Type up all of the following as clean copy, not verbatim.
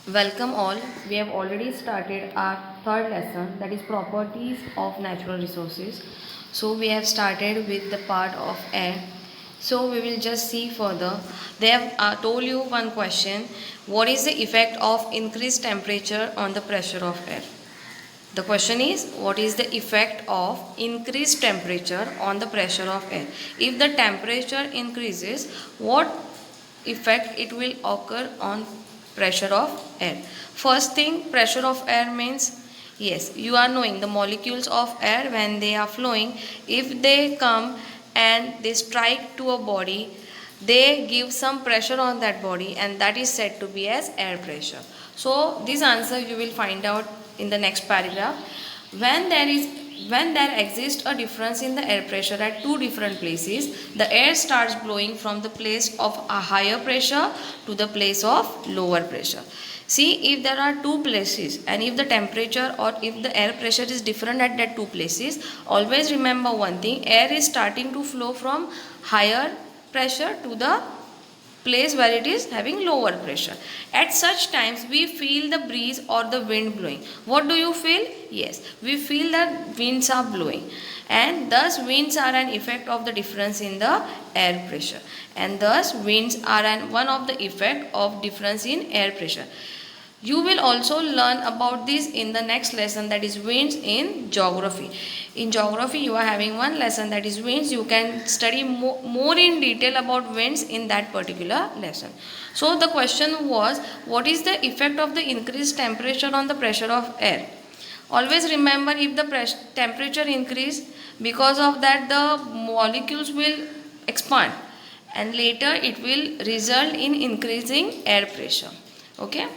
Welcome all. We have already started our third lesson, that is properties of natural resources. So we have started with the part of air. So we will just see further. They have told you one question. What is the effect of increased temperature on the pressure of air? The question is, what is the effect of increased temperature on the pressure of air? If the temperature increases, what effect it will occur on pressure of air? First thing, pressure of air means, yes, you are knowing the molecules of air when they are flowing, if they come and they strike to a body, they give some pressure on that body, and that is said to be as air pressure. So this answer you will find out in the next paragraph. When there exists a difference in the air pressure at two different places, the air starts blowing from the place of a higher pressure to the place of lower pressure. See, if there are two places and if the temperature or if the air pressure is different at that two places, always remember one thing, air is starting to flow from higher pressure to the place where it is having lower pressure. At such times we feel the breeze or the wind blowing. What do you feel? Yes, we feel that winds are blowing, and thus winds are an effect of the difference in the air pressure, and thus winds are one of the effect of difference in air pressure. You will also learn about this in the next lesson, that is winds in geography. In geography you are having one lesson, that is winds. You can study more in detail about winds in that particular lesson. So the question was, what is the effect of the increased temperature on the pressure of air? Always remember, if the temperature increase, because of that the molecules will expand, and later it will result in increasing air pressure. Okay.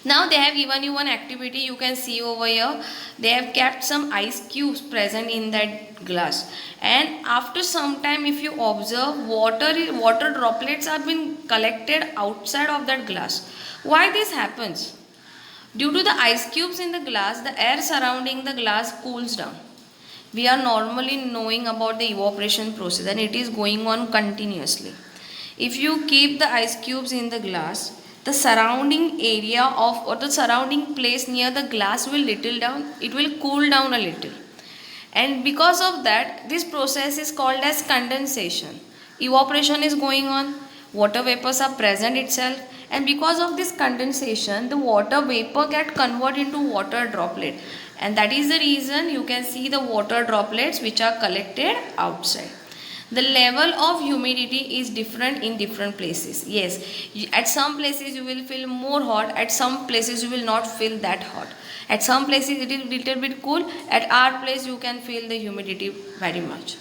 Now they have given you one activity, you can see over here. They have kept some ice cubes present in that glass, and after some time if you observe, water droplets are being collected outside of that glass. Why this happens? Due to the ice cubes in the glass, the air surrounding the glass cools down. We are normally knowing about the evaporation process, and it is going on continuously. If you keep the ice cubes in the glass, the surrounding area of or the surrounding place near the glass will little down, it will cool down a little. And because of that, this process is called as condensation. Evaporation is going on, water vapors are present itself, and because of this condensation, the water vapor get converted into water droplet, and that is the reason you can see the water droplets which are collected outside. The level of humidity is different in different places. Yes, at some places you will feel more hot, at some places you will not feel that hot. At some places it is little bit cool, at our place you can feel the humidity very much.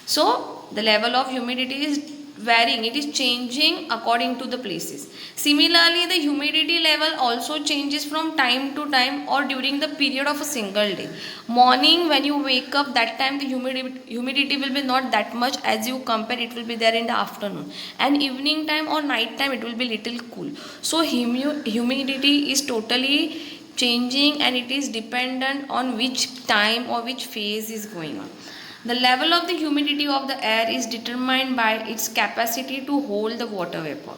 So the level of humidity is varying, it is changing according to the places. Similarly, the humidity level also changes from time to time or during the period of a single day. Morning when you wake up, that time the humidity will be not that much, as you compare it will be there in the afternoon, and evening time or night time it will be little cool. So humidity is totally changing, and it is dependent on which time or which phase is going on. The level of the humidity of the air is determined by its capacity to hold the water vapor.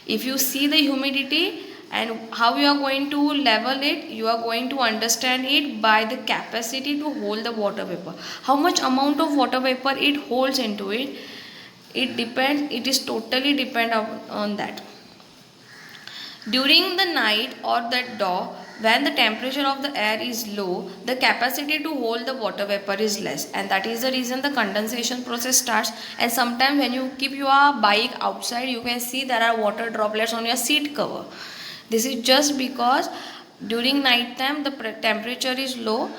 If you see the humidity and how you are going to level it, you are going to understand it by the capacity to hold the water vapor. How much amount of water vapor it holds into it, it is totally depend on that. During the night or the dawn, when the temperature of the air is low, the capacity to hold the water vapor is less, and that is the reason the condensation process starts. And sometimes when you keep your bike outside, you can see there are water droplets on your seat cover. This is just because during night time the temperature is low,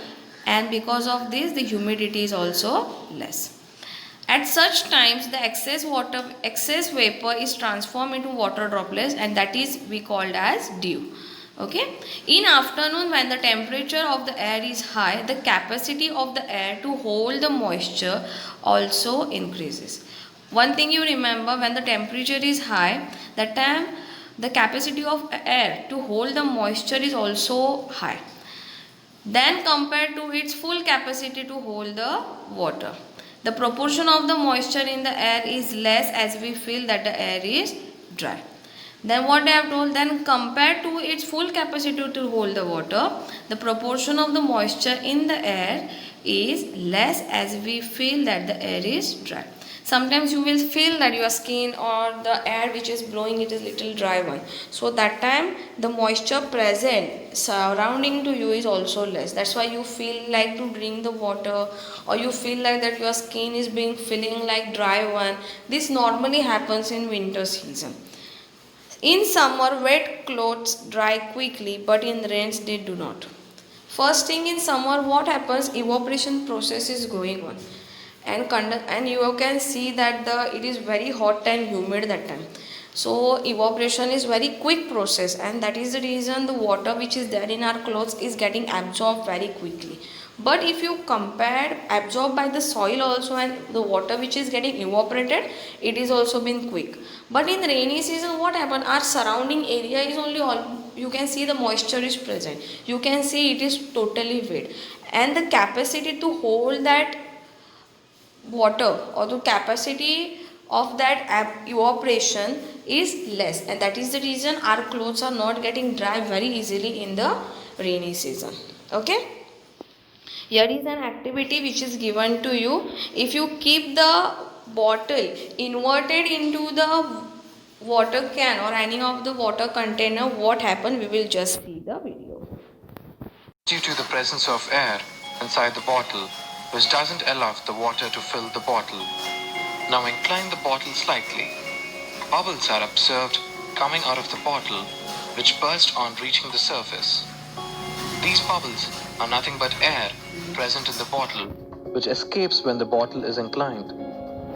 and because of this the humidity is also less. At such times, the excess vapor is transformed into water droplets, and that is we called as dew. Okay. In afternoon, when the temperature of the air is high, the capacity of the air to hold the moisture also increases. One thing you remember, when the temperature is high, that time the capacity of air to hold the moisture is also high, then compared to its full capacity to hold the water. The proportion of the moisture in the air is less, as we feel that the air is dry. Then what I have told, then compared to its full capacity to hold the water, the proportion of the moisture in the air is less as we feel that the air is dry. Sometimes you will feel that your skin or the air which is blowing, it is little dry one. So that time the moisture present surrounding to you is also less. That's why you feel like to drink the water, or you feel like that your skin is being feeling like dry one. This normally happens in winter season. In summer, wet clothes dry quickly, but in rains they do not. First thing, in summer, what happens? Evaporation process is going on, and you can see that it is very hot and humid that time. So evaporation is very quick process, and that is the reason the water which is there in our clothes is getting absorbed very quickly. But if you compare absorbed by the soil also and the water which is getting evaporated, it is also been quick. But in rainy season, what happen? Our surrounding area is only all, you can see the moisture is present. You can see it is totally wet, and the capacity to hold that water or the capacity of that evaporation is less, and that is the reason our clothes are not getting dry very easily in the rainy season. Okay, here is an activity which is given to you. If you keep the bottle inverted into the water can or any of the water container, what happen, we will just see the video. Due to the presence of air inside the bottle, which doesn't allow the water to fill the bottle. Now incline the bottle slightly. Bubbles are observed coming out of the bottle, which burst on reaching the surface. These bubbles are nothing but air present in the bottle, which escapes when the bottle is inclined.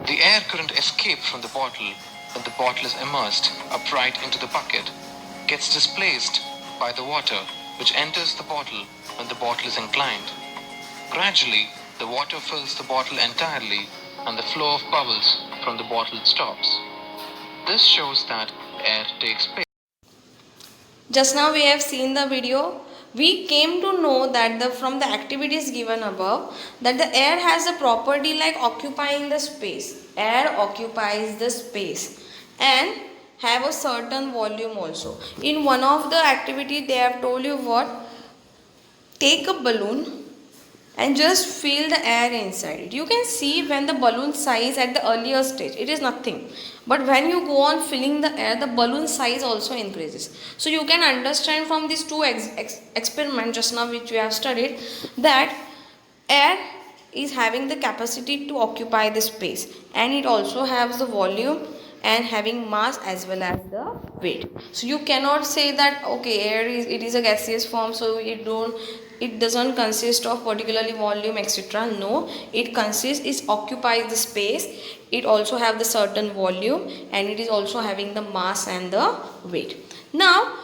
The air couldn't escape from the bottle when the bottle is immersed upright into the bucket, gets displaced by the water, which enters the bottle when the bottle is inclined. Gradually, the water fills the bottle entirely and the flow of bubbles from the bottle stops. This shows that air takes place. Just now we have seen the video. We came to know that from the activities given above, that the air has a property like occupying the space. Air occupies the space and have a certain volume also. In one of the activity they have told you what? Take a balloon and just feel the air inside it. You can see when the balloon size at the earlier stage, it is nothing. But when you go on filling the air, the balloon size also increases. So you can understand from these two experiments just now which we have studied, that air is having the capacity to occupy the space, and it also has the volume and having mass as well as the weight. So you cannot say that okay, air is, it is a gaseous form, so it doesn't consist of particularly volume etc. No, it consists, it occupies the space, it also have the certain volume, and it is also having the mass and the weight. Now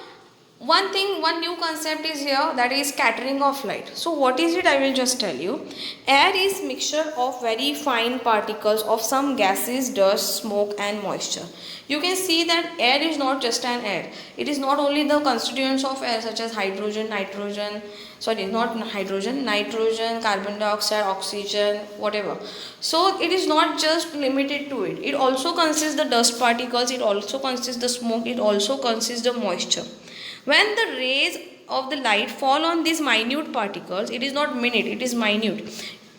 one new concept is here, that is scattering of light. So what is it? I will just tell you. Air is mixture of very fine particles of some gases, dust, smoke and moisture. You can see that air is not just an air. It is not only the constituents of air such as nitrogen, carbon dioxide, oxygen, whatever. So it is not just limited to it. It also consists the dust particles, it also consists the smoke, it also consists the moisture. When the rays of the light fall on these minute particles, it is not minute, it is minute.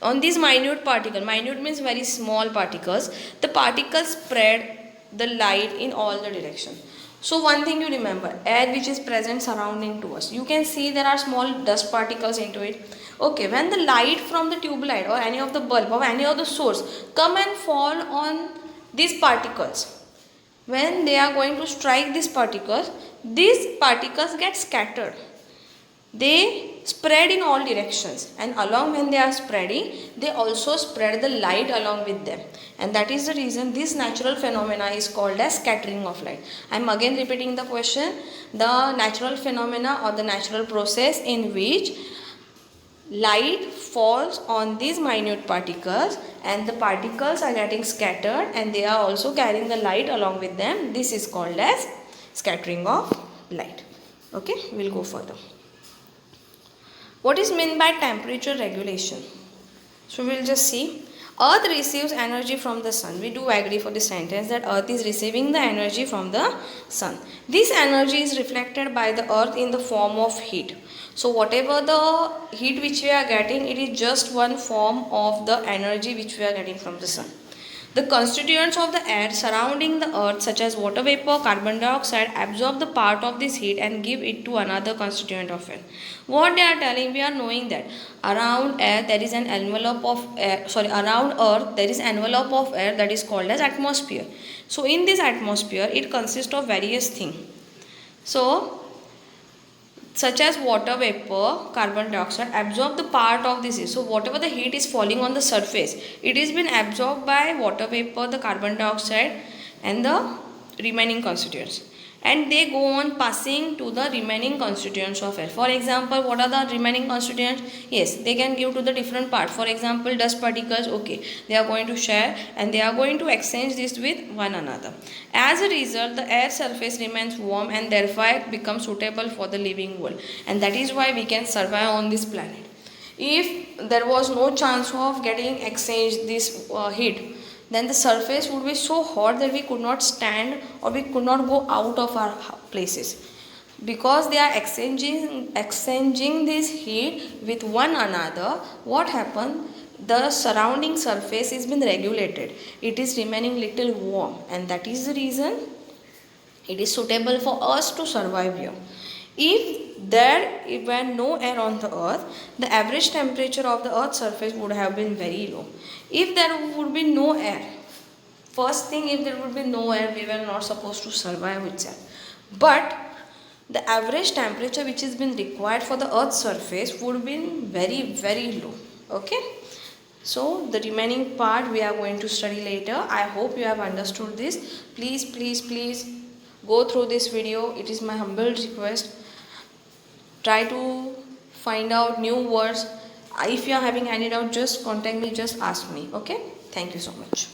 On these minute means very small particles, the particles spread the light in all the directions. So one thing you remember, air which is present surrounding to us, you can see there are small dust particles into it. Okay, when the light from the tube light or any of the bulb or any of the source come and fall on these particles, when they are going to strike these particles get scattered. They spread in all directions, and along when they are spreading, they also spread the light along with them, and that is the reason this natural phenomena is called as scattering of light. I am again repeating the question. The natural phenomena or the natural process in which light falls on these minute particles and the particles are getting scattered and they are also carrying the light along with them, this is called as scattering of light. Okay, we'll go further. What is meant by temperature regulation? So we'll just see. Earth receives energy from the sun. We do agree for the sentence that Earth is receiving the energy from the sun. This energy is reflected by the Earth in the form of heat. So whatever the heat which we are getting, it is just one form of the energy which we are getting from the sun. The constituents of the air surrounding the earth, such as water vapor, carbon dioxide, absorb the part of this heat and give it to another constituent of air. What they are telling, we are knowing that around air there is an envelope of air, around earth there is envelope of air that is called as atmosphere. So in this atmosphere, it consists of various things. So such as water vapor, carbon dioxide absorb the part of this heat. So whatever the heat is falling on the surface, it is been absorbed by water vapor, the carbon dioxide and the remaining constituents, and they go on passing to the remaining constituents of air. For example, what are the remaining constituents? Yes, they can give to the different part. For example, dust particles, okay, they are going to share and they are going to exchange this with one another. As a result, the air surface remains warm and therefore becomes suitable for the living world, and that is why we can survive on this planet. If there was no chance of getting exchanged this heat, then the surface would be so hot that we could not stand or we could not go out of our places. Because they are exchanging this heat with one another, what happened? The surrounding surface is been regulated. It is remaining little warm, and that is the reason it is suitable for us to survive here. If there were no air on the earth, the average temperature of the earth's surface would have been very low. If there would be no air, first thing, if there would be no air, we were not supposed to survive itself. But the average temperature which has been required for the earth's surface would be very, very low. Okay. So the remaining part we are going to study later. I hope you have understood this. Please, please, please go through this video. It is my humble request. Try to find out new words. If you are having any doubt, just contact me, just ask me. Okay. Thank you so much.